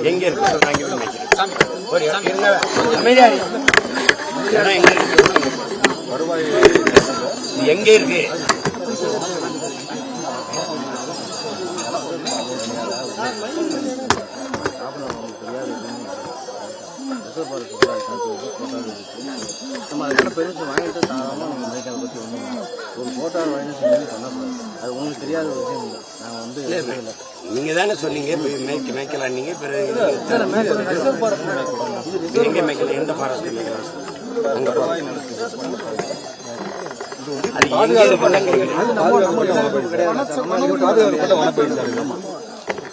எங்க இருக்கு எங்க இருக்கு நம்ம அதுக்கான பெர்மிஷன் வாங்கிட்டு தாராளமாக நம்ம மைக்கை பற்றி ஒன்றும் ஒரு ஃபோட்டோ வாங்கி பண்ணக்கூடாது. அது உங்களுக்கு தெரியாத ஒரு விஷயம். நாங்கள் வந்து நீங்க தானே சொன்னீங்க மேய்க்கலாம் நீங்க எங்க மேய்க்கல எந்த ஃபாரஸ்ட் மேய்க்கலாம்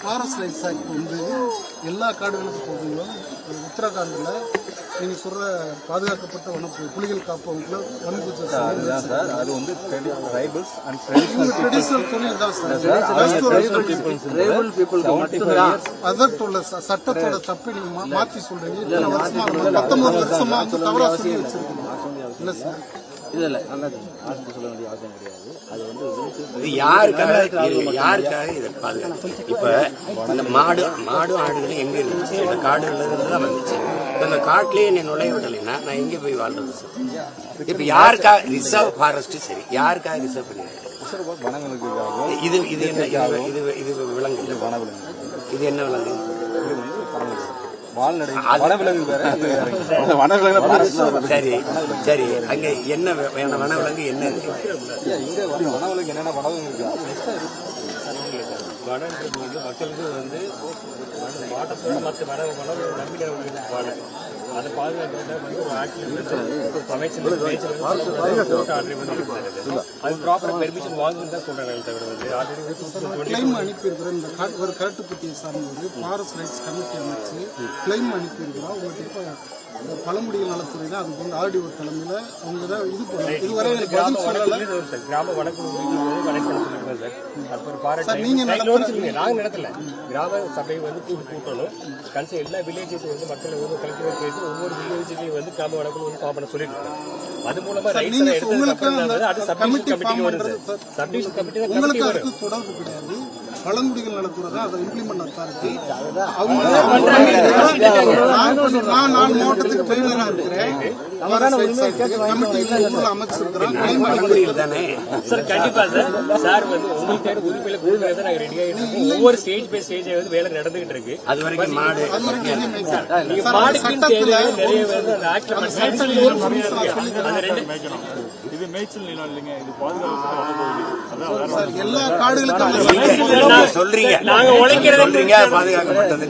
ஃபாரஸ்ட் ரைட்ஸ் ஆக்ட் வந்து எல்லா காடுகளுக்கும் போகும்போது உத்தரகாண்டில் நீங்கள் சொல்கிற பாதுகாக்கப்பட்ட புலிகள் காப்பகங்கள வனப்பூச்சி சார் அது வந்து ட்ரைபல்ஸ் அண்ட் ட்ரெடிஷனல் தொழில் தான் சார். அதற்குள்ள சட்டத்தோட தப்பை நீங்கள் மாற்றி சொல்கிறீங்க. இத்தனை வருஷமா 19 வருஷமா வந்து தவறாக சொல்லி வச்சிருக்கீங்க இல்லை சார்? இல்லை நல்லா சொல்ல வேண்டிய அவசியம் கிடையாது. அது வந்து யாருக்காக இதை பாதுகாப்பு? இப்ப இந்த மாடும் ஆடுகளும் எங்க இருந்துச்சு? இந்த காடுகள்ல இருந்து தான் வந்துச்சு. இந்த காட்டிலேயே என்ன நுழைய விடலைன்னா நான் எங்க போய் வாழ்றது சார்? இப்ப யாருக்காக ரிசர்வ் ஃபாரஸ்ட்? சரி, யாருக்காக ரிசர்வ் பண்ணிருக்காங்க? இது இது விலங்கு வனவிலங்கு. இது என்ன விலங்கு? சரி சரி, அங்க என்ன வனவிலங்கு என்ன இருக்கு? வனவிலங்கு என்னென்ன வனவிலங்கு இருக்கு? வனன்றது வந்து மக்களுக்கு வந்து மாட்டத்தோடு மற்ற வனவிலங்கு நம்பிக்கை அதை பாதுகாக்கிறத வந்து ஒரு ஆக்டில் அமைச்சர் அது ப்ராப்பராக பெர்மிஷன் வாங்குன்னு தான் சொல்கிறாங்க. தவிர வந்து ஆல்ரெடி கிளைம் அனுப்பியிருக்கிறோம். இந்த ஒரு கரட்டுப்பட்டியை சார்ந்தது ஃபாரஸ்ட் ரைட்ஸ் கமிட்டி அமைச்சு கிளைம் அனுப்பியிருக்கிறோம். உங்களுக்கு இப்போ பழங்குடிகள் நலத்துறை தான் அதுக்கு வந்து ஆர்டிஓ தலைமையில் அவங்க தான் இது பண்ணுறாங்க. இதுவரை பதில் சொல்லலை. கிராம வணக்கம் சொல்லியிருக்கோம் சார். நீங்கள் நாங்கள் நடத்தல. கிராம சபை வந்து கூட்டணும். கன்சை எல்லா வில்லேஜஸ் வந்து மக்களை வந்து கலெக்டர் கேட்டு ஒவ்வொரு வில்லேஜ்லையும் வந்து கிராம வணக்கம் வந்து ஃபார்ம் பண்ண சொல்லியிருக்கோம். அது மூலமா உங்களுக்கு தொடர்பு கிடையாது. பழங்குடிகள் நலத்துறை தான் அதை இம்ப்ளிமெண்ட் அத்தாரிட்டி. நான் மாவட்டத்துக்கு ட்ரெயினராக இருக்கிறேன். ஒவ்வொரு ஸ்டேஜ் பை ஸ்டேஜ் வந்து வேலை நடந்துகிட்டு இருக்கு. அது வரைக்கும் மாடு இது மேய்ச்சல் நிலம் இல்லைங்க. இது பாதுகாப்பு எல்லா காடுகளுக்கும் சொல்றீங்க. நாங்க உழைக்கிறீங்க பாதுகாக்கப்பட்டது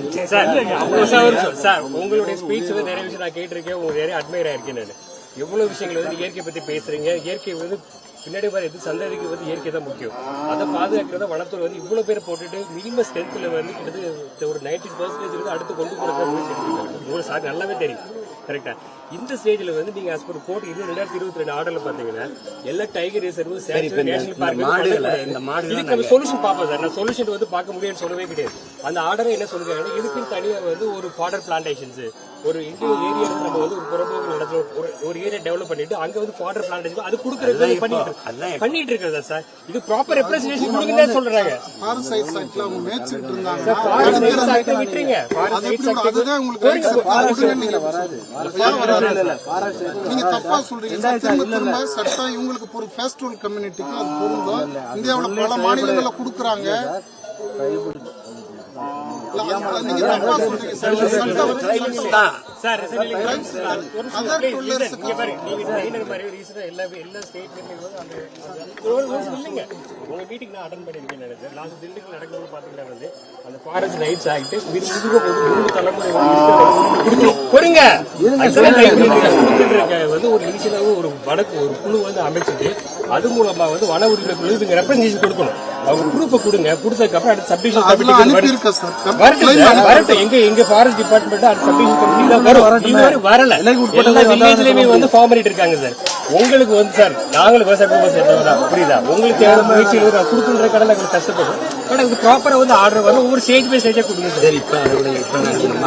சார். உங்களுடைய ஸ்பீச் வந்து நிறைய விஷயம் நான் கேட்டிருக்கேன். உங்களுக்கு நிறைய அட்மையர் ஆயிருக்கேன். நான் எவ்வளவு விஷயங்கள் வந்து இயற்கை பத்தி பேசுறீங்க. இயற்கை வந்து பின்னாடி வர எது சந்ததிக்கு வந்து இயற்கை தான் முக்கியம். அதை பாதுகாக்கிறத வனத்துறை வந்து இவ்வளவு பேர் போட்டுட்டு மினிமம் ஸ்ட்ரென்த்ல வந்து கிட்டத்தட்ட ஒரு 90% வந்து அடுத்து கொண்டு போறத முயற்சி எடுத்துருக்காங்க. உங்களுக்கு சார் நல்லாவே தெரியும். கரெக்டா? இந்த ஸ்டேஜ்ல வந்து நீங்க as per கோர்ட் இது 2022 ஆர்டர்ல பாத்தீங்கன்னா எல்லா டைகர் ரிசர்வ் நேஷனல் பார்க் இதுக்கு சொல்யூஷன் பாப்போம் சார். நான் சொல்யூஷன் வந்து பார்க்க முடியும்னு சொல்லவே கிடையாது. அந்த ஆர்டரை என்ன சொல்றாங்கன்னா இதுக்குன்னு தனியா வந்து ஒரு ஃபாடர் பிளான்டேஷன்ஸ் ஒரு இந்தியன் ஏரியா நம்ம வந்து ஒரு புறம்போக்கு இடத்துல ஒரு ஏரியா டெவலப் பண்ணிட்டு அங்க வந்து ஃபாடர் பிளான்டேஷன் அது கொடுக்கறது பண்ணிட்டு இருக்கிறதா சார்? இது ப்ராப்பர் ரெப்ரசன்டேஷன் கொடுங்கன்னு சொல்றாங்க. ஃபாரஸ்ட் ரைட்ஸ் ஆக்ட்ல அவங்க மேய்ச்சிட்டு இருந்தாங்க. ஃபாரஸ்ட் ரைட்ஸ் ஆக்ட் விட்டுறீங்க. ஃபாரஸ்ட் ரைட்ஸ் ஆக்ட் அதுதான் உங்களுக்கு நீங்க தப்பா சொல்றீங்க. திரும்ப சட்டம் இவங்களுக்கு ஒரு ஃபெஸ்டிவல் கம்யூனிட்டிக்கு அது பொருந்தும். இந்தியாவுல பல மாநிலங்கள்ல கொடுக்குறாங்க. நீங்க தப்பா சொல்றீங்க சார். உங்க மீட்டிங் நான் அட்டெண்ட் பண்ணிருக்கேன் நினைச்சேன். லாஸ்ட் திண்டுக்கல் நடக்கும்போது பாத்தீங்கன்னா வந்து அந்த ஃபாரஸ்ட் ரைட்ஸ் ஆக்ட் தலைமுறை வந்து ஒரு இனிஷியலாக ஒரு வடக்கு ஒரு குழு வந்து அமைச்சிட்டு அது மூலமா வந்து வன உரிமை குழு இதுங்க ரெப்ரசன்டேஷன் கொடுக்கணும். அவங்க ப்ரூஃபை கொடுங்க. கொடுத்ததுக்கு அப்புறம் அடுத்த சப்டிவிஷன் கமிட்டி வரட்டும். எங்க ஃபாரஸ்ட் டிபார்ட்மெண்ட் அடுத்த சப்டிவிஷன் கமிட்டி தான் வரும். இதுவரை வரல. எல்லா வில்லேஜ்லயுமே வந்து ஃபார்ம் பண்ணிட்டு இருக்காங்க சார். உங்களுக்கு வந்து சார் நாங்களும் விவசாய புரியுதா? உங்களுக்கு தேவையான முயற்சிகள் கொடுக்குன்ற கடலை எங்களுக்கு கஷ்டப்படும். பட் அதுக்கு ப்ராப்பரா வந்து ஆர்டர் வரும். ஒவ்வொரு ஸ்டேஜ் பை ஸ்டேஜா கொடுங்க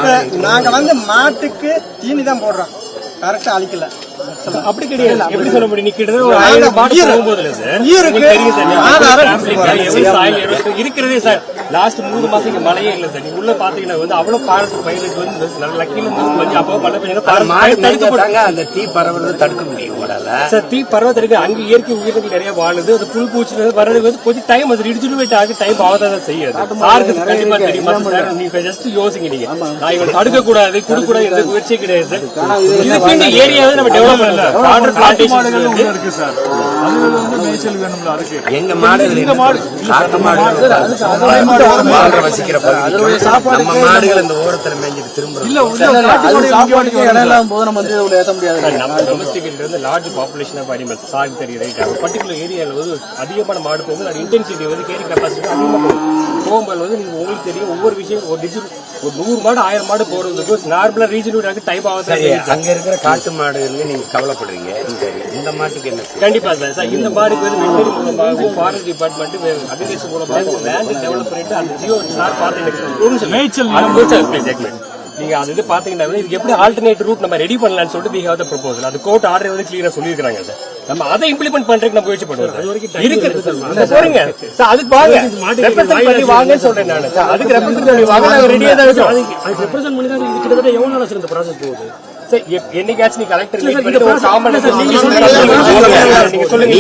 சார். நாங்க வந்து மாட்டுக்கு தீனி தான் போடுறோம். கரெக்டா அழிக்கல. அப்படி கிடையாது. எப்படி சொல்ல முடியும்? நீ கிட்டத்தட்ட ஒரு 1000 மாடு போகும்போதுல சார் உங்களுக்கு தெரியும் சார் எவ்வளவு இருக்கிறதே சார். லாஸ்ட் 3 மாசம் இங்க மழையே இல்ல சார். நீங்க உள்ள பாத்தீங்கன்னா வந்து அவ்வளவு ஃபாரஸ்ட் பயிருக்கு வந்து லக்கில வந்து அப்போ மழை பெய்யுது. அந்த தீ பரவுறது தடுக்க முடியும் சார். தீ பரவ இருக்கு. அங்க இயற்கை உயிரினங்கள் நிறைய வாழுது. அது புல் பூச்சி வர்றது வந்து கொஞ்சம் டைம் அது ரிடிச்சுட்டு ஆக டைம் ஆகாதான் செய்யாது. சாருக்கு கண்டிப்பா தெரியுமா சார்? நீங்க ஜஸ்ட் யோசிங்க. நீங்க நான் இவங்க தடுக்க கூடாது கொடுக்க கூடாது எந்த முயற்சியே கிடையாது சார். இதுக்கு இந்த ஏரியாவை நம்ம டெவலப் பண்ணல. வாட்டர் பிளான்டேஷன் இருக்கு சார். அது வந்து மேய்ச்சல் வேணும்ல. அதுக்கு எங்க மாடுகள் இந்த மாடு காட்டு மாடு வசிக்கிற பகுதி நம்ம மாடுகள் இந்த ஓரத்துல மேய்ஞ்சிட்டு திரும்ப இல்ல சாப்பாடுக்கு இடம் இல்லாம போது நம்ம வந்து ஏத்த முடியாது. நம்ம டொமஸ்டிக் வந்து லார்ஜ் பாப்புலேஷன் ஆஃப் அனிமல்ஸ் சாகு தெரியும் ரைட். பர்டிகுலர் ஏரியாவில் வந்து அதிகமான மாடு போகும்போது அது இன்டென்சிட்டி வந்து கேரி கெப்பாசிட்டி அதிகமாக போகும்போது வந்து நீங்க உங்களுக்கு தெரியும் ஒவ்வொரு விஷயம் ஒரு டிஜிட் ஒரு 100 மாடு 1000 மாடு போறதுக்கு நார்மலா ரீஜன் டைப் ஆகுது. அங்க இருக்கிற காட்டு மாடுகள் நீங்க கவலைப்படுறீங்க. இந்த மாட்டுக்கு என்ன கண்டிப்பா சார். இந்த மாடுக்கு வந்து வெட்டரி மூலமாக ஃபாரஸ்ட் டிபார்ட்மெண்ட் அக்ரிகல்ச்சர் மூலமாக லேண்ட் டெவலப் பண்ணிட்டு அந்த ஜியோ சார் பார்த்து மேய்ச்சல் நீங்க அது இது பாத்தீங்கன்னா இது எப்படி ஆல்டர்னேட் ரூட் நம்ம ரெடி பண்ணலாம்னு சொல்லிட்டு we have the proposal. அது கோர்ட் ஆர்டர் வந்து கிளியரா சொல்லிருக்காங்க சார். நம்ம அதை இம்ப்ளிமெண்ட் பண்றதுக்கு நம்ம முயற்சி பண்ணுவோம். இருக்கு சார். போறீங்க சார். அதுக்கு வாங்க ரெப்ரசன்ட் பண்ணி வாங்கன்னு சொல்றேன் நான் சார். அதுக்கு ரெப்ரசன்ட் பண்ணி வாங்க. நாங்க ரெடியா தான் இருக்கோம். அதுக்கு ரெப்ரசன்ட் பண்ணி தான் இது கிட்டத்தட்ட எவ்வளவு நாளா சார் இந்த ப்ராசஸ் போகுது சார்? என்னைக்காச்சும் நீ கலெக்டர் ஒரு காமன் நீங்க சொல்லுங்க.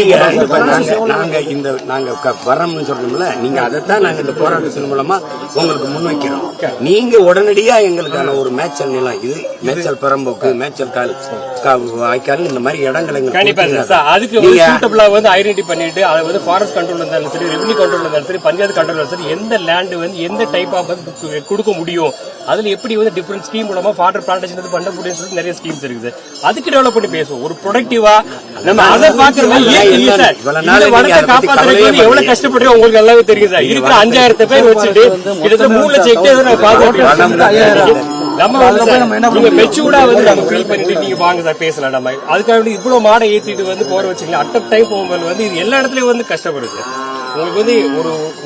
நாங்க வரம்னு சொல்றோம்ல, நீங்க அதைத்தான் நாங்க இந்த போராட்டத்தின் மூலமா உங்களுக்கு முன்வைக்கிறோம். நீங்க உடனடியா எங்களுக்கான ஒரு மேய்ச்சல் நிலம், இது மேய்ச்சல் பெரம்போக்கு மேய்ச்சல் வாய்க்கால் இந்த மாதிரி இடங்களை கண்டிப்பா சார். அதுக்கு சூட்டபிளா வந்து ஐடென்டி பண்ணிட்டு அதை வந்து ஃபாரஸ்ட் கண்ட்ரோல் இருந்தாலும் சரி, ரெவன்யூ கண்ட்ரோல் இருந்தாலும் சரி, பஞ்சாயத்து கண்ட்ரோல் இருந்தாலும் சரி, எந்த லேண்ட் வந்து எந்த டைப் ஆஃப் கொடுக்க முடியும், அதுல எப்படி வந்து டிஃபரெண்ட் ஸ்கீம் மூலமா வாட்டர் பிளான்டேஷன் பண்ண முடியும் நிறைய ஸ்கீம்ஸ் இருக்குது. அதுக்கு டெவலப் பண்ணி பேசுவோம். ஒரு ப்ரொடக்டிவா நம்ம அதை பாக்குற வனத்தை காப்பாற்றுறதுக்கு எவ்வளவு கஷ்டப்படுறோம் உங்களுக்கு எல்லாமே தெரியும் சார். இருக்கிற 5000 பேர் வச்சுட்டு கிட்டத்தட்ட 3 லட்சம் ஹெக்டேர் பாதுகாப்பு நம்ம நீங்க மெச்சூர்டா வந்து நம்ம ஃபீல் பண்ணிட்டு நீங்க வாங்க சார் பேசலாம். நம்ம அதுக்காக இவ்வளவு மாடை ஏத்திட்டு வந்து போற வச்சுக்கலாம். அட் டைம் போகும்போது வந்து இது எல்லா இடத்துலயும் வந்து கஷ்டப்படுது. உங்களுக்கு வந்து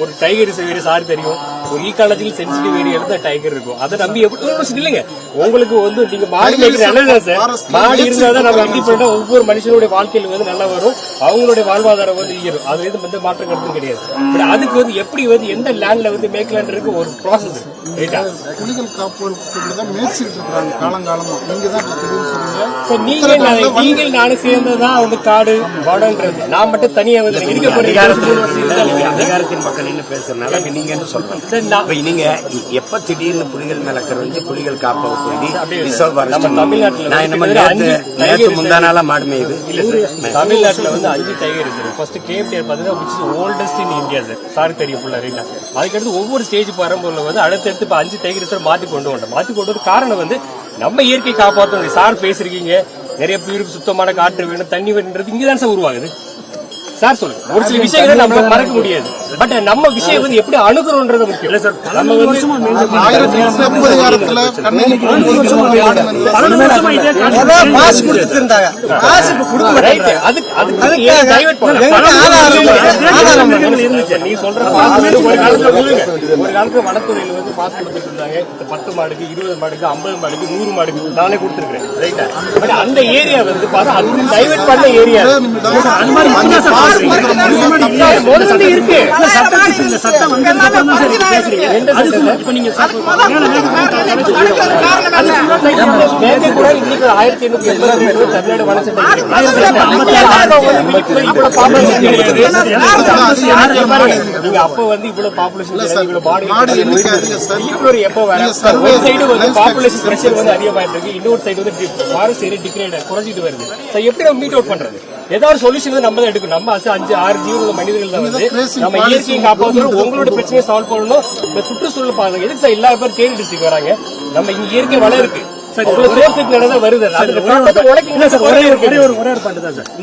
ஒரு டைகர் ரிசர்வ் சாரி தெரியும், ஒரு ஈகாலஜிக்கல் சென்சிட்டிவ் ஏரியா இருந்தா டைகர் இருக்கும். அதை நம்பி எப்படி இல்லைங்க உங்களுக்கு வந்து நீங்க மாடு மேய்க்கிற நல்லதுதான் சார். மாடு இருந்தாதான் நம்ம இண்டிபெண்டா ஒவ்வொரு மனுஷனுடைய வாழ்க்கையில வந்து நல்லா வரும், அவங்களுடைய வாழ்வாதாரம் வந்து ஈரும். அது எதுவும் வந்து மாற்றம் கருத்தும் கிடையாது. பட் அதுக்கு வந்து எப்படி வந்து எந்த லேண்ட்ல வந்து மேய்க்கலான் இருக்கு ஒரு ப்ராசஸ். புலிகள் காப்பகத்துலதான் மேய்ச்சிட்டு இருக்காங்க காலங்காலமா. நீங்க தான் சார் நீங்கள் நானும் சேர்ந்ததான் வந்து காடு வடன்றது. நான் மட்டும் தனியா வந்து இருக்க அதிகாரத்தின் மக்கள் என்ன பேசுறதுனால நீங்க என்ன சொல்றீங்க? நீங்க எப்ப திடீர்னு புலிகள் மேல கருவிச்சு புலிகள் காப்பக முந்தானால மாடு மேயுது. தமிழ்நாட்டுல வந்து 5 டைகர் இருக்கு. ஃபர்ஸ்ட் கேபிஆர் பாத்தீங்கன்னா oldest in India sir. Sir தெரியும் ஃபுல்லா ரைட்டா. அதுக்கடுத்து ஒவ்வொரு ஸ்டேஜ் வரும்போது வந்து அடுத்தடுத்து 5 டைகர் ரிசர்வ் மாத்தி கொண்டு வர காரணம் வந்து நம்ம இயற்கை காப்பாற்றணும். சார் பேசிருக்கீங்க நிறைய பேருக்கு சுத்தமான காற்று வேணும், தண்ணி வேணுன்றது இங்கதான் சார் உருவாகுது. சார் சொல்லுங்க. ஒரு சில விஷயங்களை நம்ம மறக்க முடியாது. பட் நம்ம விஷயம் வந்து எப்படி அணுகுறோம்ன்றது முக்கியம் சார். நம்ம வந்து நீ சொல்ற ஒரு காலத்துல வனத்துறையில வந்து பாஸ் கொடுத்துட்டு இருந்தாங்க. 10 மாடுக்கு 20 மாடுக்கு 50 மாடுக்கு 100 மாடுக்கு நானே கொடுத்துருக்கேன் ரைட்டா. பட் அந்த ஏரியா வந்து பார்த்தா அது டைவர்ட் பண்ண ஏரியா இருக்கு. சட்டம் வந்து இப்ப நீங்க கூட இன்னைக்கு 1882 தமிழ்நாடு வனச்சட்டம் நீங்க அப்ப வந்து இவ்வளவு பாப்புலேஷன் இவ்வளவு பாடி எப்ப வர ஒரு சைடு வந்து பாப்புலேஷன் பிரஷர் வந்து அதிகமாயிட்டு இருக்கு, இன்னொரு சைடு வந்து ஃபாரஸ்ட் ஏரியா டிக்ரேட் குறைஞ்சிட்டு வருது. எப்படி நம்ம மீட் அவுட் பண்றது? ஏதாவது சொல்யூஷன் வந்து நம்ம தான் எடுக்கணும். நம்ம 5-6 ஜீவன மனிதர்கள் தான் வந்து நம்ம இயற்கையை காப்பாற்றணும், உங்களோட பிரச்சனையை சால்வ் பண்ணணும். இந்த சுற்றுச்சூழல் பாருங்க எதுக்கு சார் எல்லா பேரும் தேனி டிஸ்ட்ரிக்ட் வராங்க? நம்ம இங்க இயற்கை வளம் இருக்கு வருது.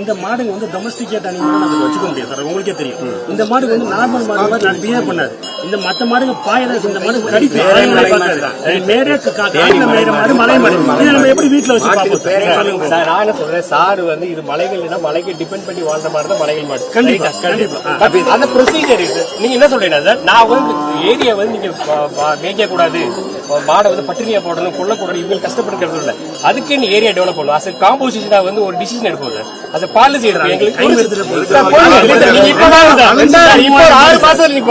இந்த மாடுங்க வந்து டொமஸ்டிகேட் அனிமல் நம்ம வச்சுக்க முடியாது சார். உங்களுக்கே தெரியும் இந்த மாடு வந்து நார்மல் மாடு நான் பிஹேவ் பண்ணாது. இந்த மத்த மாடுங்க பாயதாஸ் இந்த மாடு கடிப்பு மாடு மலை மாடு நம்ம எப்படி வீட்டுல வச்சு பார்ப்போம்? நான் என்ன சொல்றேன் சார் வந்து இது மலைகள்னா மலைக்கு டிபெண்ட் பண்ணி வாழ்ற மாதிரி தான் மலைகள் மாடு. கண்டிப்பா அந்த ப்ரொசீஜர் நீங்க என்ன சொல்றீங்க சார்? நான் வந்து ஏரியா வந்து நீங்க மேய்க்க கூடாது மாடை வந்து பட்டினியா போடணும் கொல்லக்கூடாது இவங்க கஷ்டப்படுறது இல்லை. அதுக்கு நீ ஏரியா டெவலப் பண்ணணும். அஸ் காம்போசிஷனா வந்து ஒரு டிசிஷன் எடுப்போம் சார். அஸ் பாலிசி எடுப்போம். எங்களுக்கு நீங்க இப்பதான் இப்போ 6 மாசம் நீங்க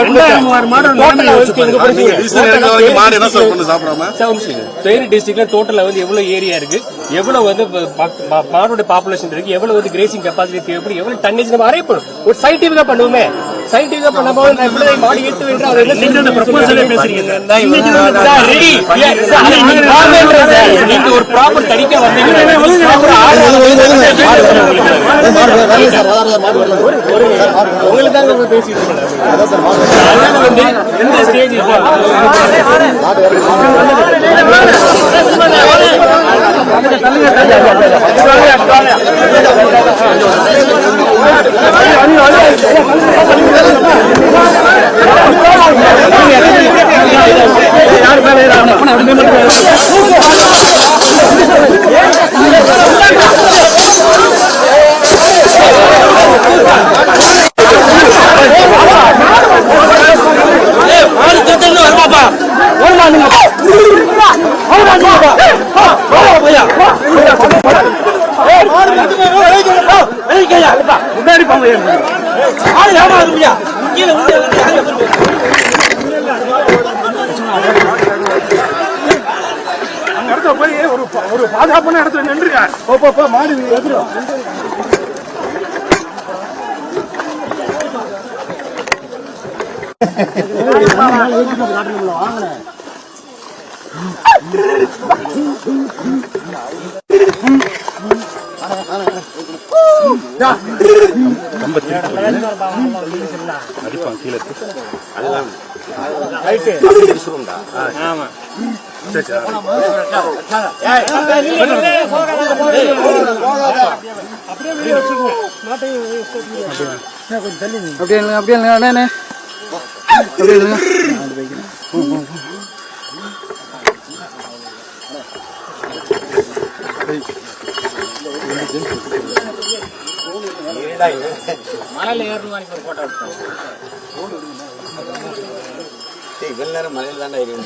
தேனி டிஸ்ட்ரிக்ட்ல டோட்டலா வந்து எவ்வளவு ஏரியா இருக்கு, எவ்வளவு வந்து மாடோட பாப்புலேஷன் இருக்கு, எவ்வளவு வந்து கிரேசிங் கெப்பாசிட்டி தேவைப்படும், எவ்வளவு டன்னேஜ் நம்ம அரைப்படும். ஒரு சயின்டிபிக்கா பண்ணுவோமே. சயின்டிபிக்கா பண்ணும்போது நான் எப்படி மாடு ஏற்று வேண்டும் அதை நீங்க ஒரு ப்ராப்பர் தடிக்க வந்தீங்கன்னா உங்களுக்கு தாங்க பேசிட்டு இருக்கேன். எந்த ஸ்டேஜ் போய் ஒரு பாதுகாப்பான இடத்துல நின்றுங்க. மாடு எதிரும் அடிப்பான் கீழே. அதுதான் ஆமா மலையில ஏறணும் போட்டோ இவ்வளவு நேரம் மலையில தாண்டா இருக்கு.